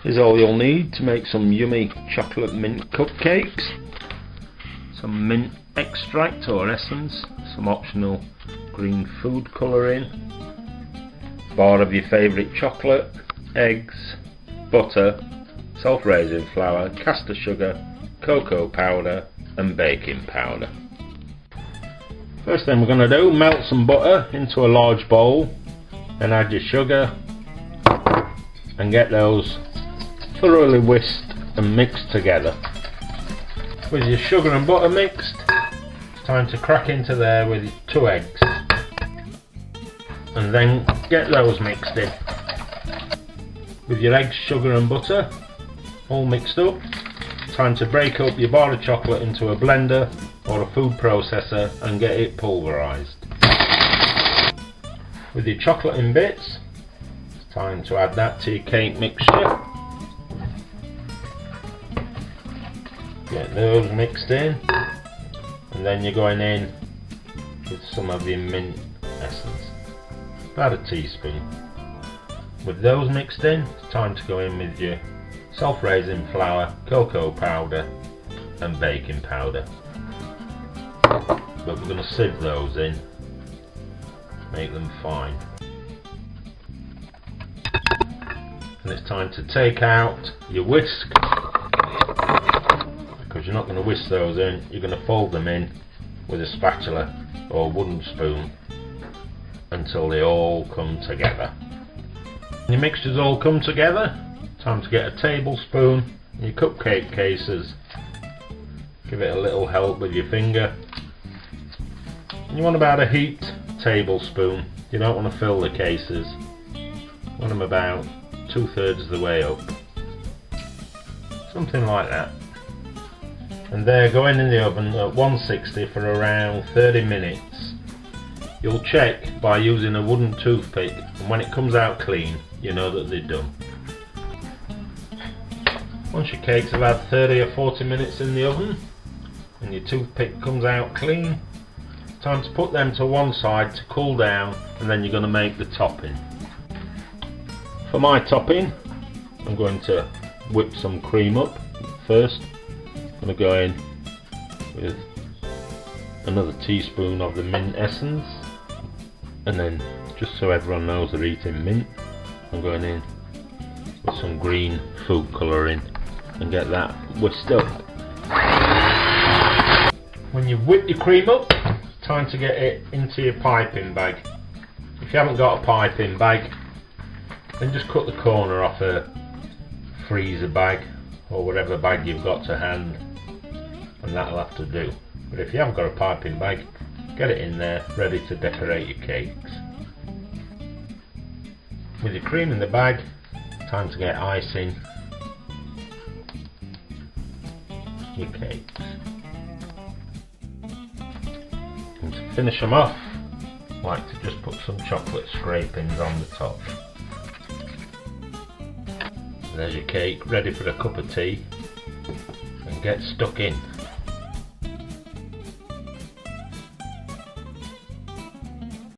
is all you'll need to make some yummy chocolate mint cupcakes. Some mint extract or essence, some optional green food colouring, bar of your favourite chocolate, eggs, butter, self-raising flour, caster sugar, cocoa powder and baking powder. First thing we're going to do, melt some butter into a large bowl, then add your sugar and get those thoroughly whisked and mixed together. With your sugar and butter mixed, it's time to crack into there with 2 eggs and then get those mixed in. With your eggs, sugar and butter all mixed up, it's time to break up your bar of chocolate into a blender or a food processor and get it pulverised. With your chocolate in bits, it's time to add that to your cake mixture. Get those mixed in, and then you're going in with some of your mint essence, about a teaspoon. With those mixed in, it's time to go in with your self-raising flour, cocoa powder and baking powder. But we're going to sieve those in, make them fine. And it's time to take out your whisk, because you're not going to whisk those in, you're going to fold them in with a spatula or wooden spoon until they all come together. When your mixtures all come together, time to get a tablespoon in your cupcake cases, give it a little help with your finger, and you want about a heaped tablespoon. You don't want to fill the cases, you want them about 2/3 of the way up, something like that. And they're going in the oven at 160 for around 30 minutes. You'll check by using a wooden toothpick, and when it comes out clean, you know that they're done. Once your cakes have had 30 or 40 minutes in the oven and your toothpick comes out clean, it's time to put them to one side to cool down, and then you're going to make the topping. For my topping, I'm going to whip some cream up first. I'm going to go in with another teaspoon of the mint essence, and then just so everyone knows they're eating mint, I'm going in with some green food colouring and get that whisked up. When you've whipped your cream up, it's time to get it into your piping bag. If you haven't got a piping bag, then just cut the corner off a freezer bag or whatever bag you've got to hand, and that'll have to do. But if you haven't got a piping bag, get it in there ready to decorate your cakes. With your cream in the bag, time to get icing your cakes. And to finish them off, I like to just put some chocolate scrapings on the top. There's your cake ready for a cup of tea, and get stuck in.